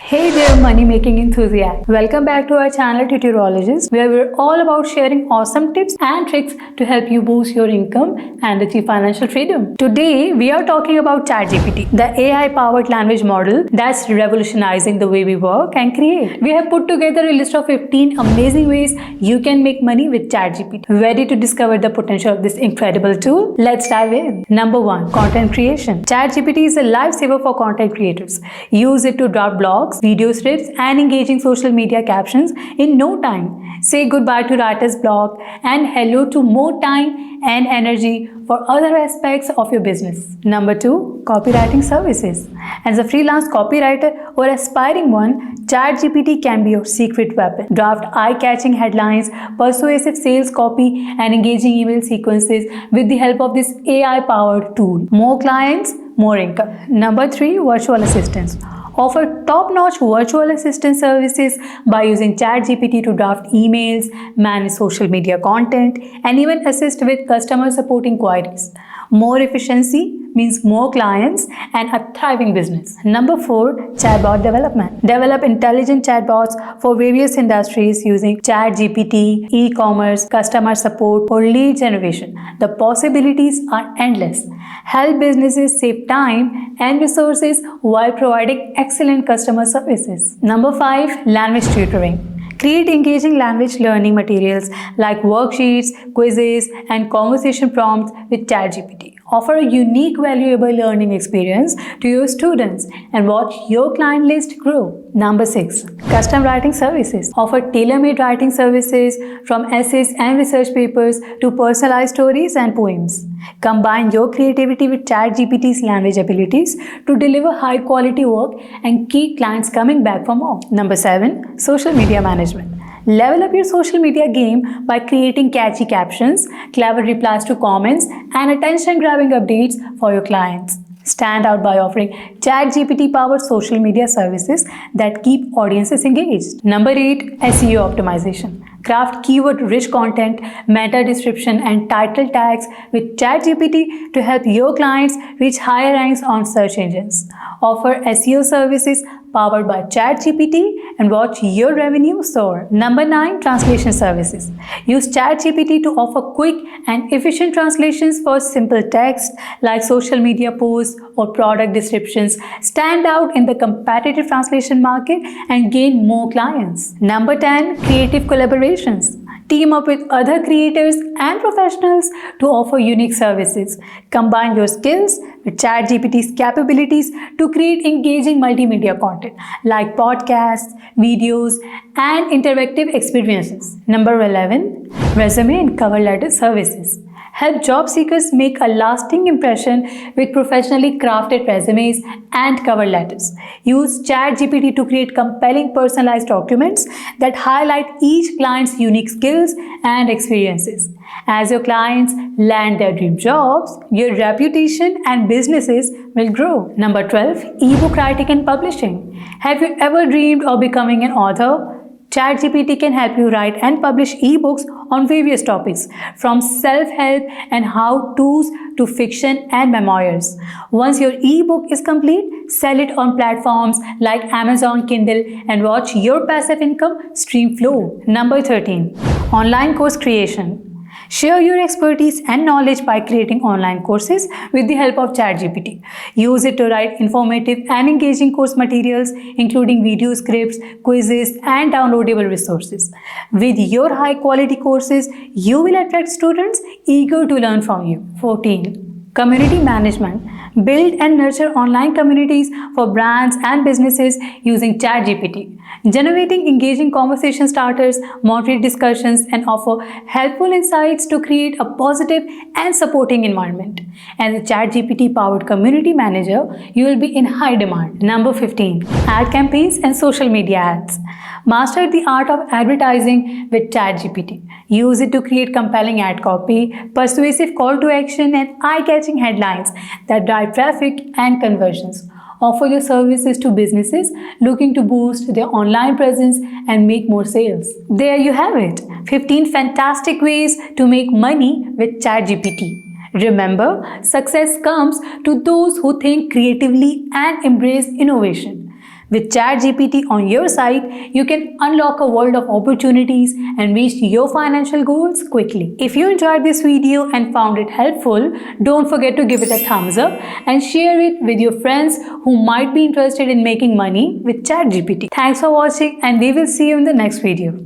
Hey there, money making enthusiast. Welcome back to our channel Tutoriologist, where we're all about sharing awesome tips and tricks to help you boost your income and achieve financial freedom. Today, we are talking about ChatGPT, the AI powered language model that's revolutionizing the way we work and create. We have put together a list of 15 amazing ways you can make money with ChatGPT. Ready to discover the potential of this incredible tool? Let's dive in. Number 1, content creation. ChatGPT is a lifesaver for content creators. Use it to draft blogs, video scripts, and engaging social media captions in no time. Say goodbye to writer's block and hello to more time and energy for other aspects of your business. Number 2, copywriting services. As a freelance copywriter or aspiring one, ChatGPT can be your secret weapon. Draft eye-catching headlines, persuasive sales copy, and engaging email sequences with the help of this AI-powered tool. More clients, more income. Number 3, virtual assistants. Offer top-notch virtual assistant services by using ChatGPT to draft emails, manage social media content, and even assist with customer support inquiries. More efficiency means more clients and a thriving business. Number 4, chatbot development. Develop intelligent chatbots for various industries using ChatGPT, e-commerce, customer support, or lead generation. The possibilities are endless. Help businesses save time and resources while providing excellent customer services. Number 5, language tutoring. Create engaging language learning materials like worksheets, quizzes, and conversation prompts with ChatGPT. Offer a unique, valuable learning experience to your students and watch your client list grow. Number 6, custom writing services. Offer tailor-made writing services from essays and research papers to personalized stories and poems. Combine your creativity with ChatGPT's language abilities to deliver high-quality work and keep clients coming back for more. Number 7, social media management. Level up your social media game by creating catchy captions, clever replies to comments, and attention-grabbing updates for your clients. Stand out by offering ChatGPT-powered social media services that keep audiences engaged. Number 8, SEO optimization. Craft keyword-rich content, meta description, and title tags with ChatGPT to help your clients reach higher ranks on search engines. Offer SEO services powered by ChatGPT and watch your revenue soar. Number 9, translation services. Use ChatGPT to offer quick and efficient translations for simple text like social media posts or product descriptions. Stand out in the competitive translation market and gain more clients. Number 10, creative collaborations. Team up with other creators and professionals to offer unique services. Combine your skills with ChatGPT's capabilities to create engaging multimedia content like podcasts, videos, and interactive experiences. Number 11, resume and cover letter services. Help job seekers make a lasting impression with professionally crafted resumes and cover letters. Use ChatGPT to create compelling personalized documents that highlight each client's unique skills and experiences. As your clients land their dream jobs, your reputation and businesses will grow. Number 12, ebook writing and publishing. Have you ever dreamed of becoming an author? ChatGPT can help you write and publish ebooks on various topics, from self-help and how-tos to fiction and memoirs. Once your ebook is complete, sell it on platforms like Amazon Kindle and watch your passive income stream flow. Number 13, online course creation. Share your expertise and knowledge by creating online courses with the help of ChatGPT. Use it to write informative and engaging course materials, including video scripts, quizzes, and downloadable resources. With your high-quality courses, you will attract students eager to learn from you. 14, community management. Build and nurture online communities for brands and businesses using ChatGPT. Generating engaging conversation starters, moderate discussions, and offer helpful insights to create a positive and supporting environment. As a ChatGPT-powered community manager, you will be in high demand. Number 15, ad campaigns and social media ads. Master the art of advertising with ChatGPT. Use it to create compelling ad copy, persuasive call to action, and eye-catching headlines that drive traffic and conversions. Offer your services to businesses looking to boost their online presence and make more sales. There you have it, 15 fantastic ways to make money with ChatGPT. Remember, success comes to those who think creatively and embrace innovation. With ChatGPT on your side, you can unlock a world of opportunities and reach your financial goals quickly. If you enjoyed this video and found it helpful, don't forget to give it a thumbs up and share it with your friends who might be interested in making money with ChatGPT. Thanks for watching and we will see you in the next video.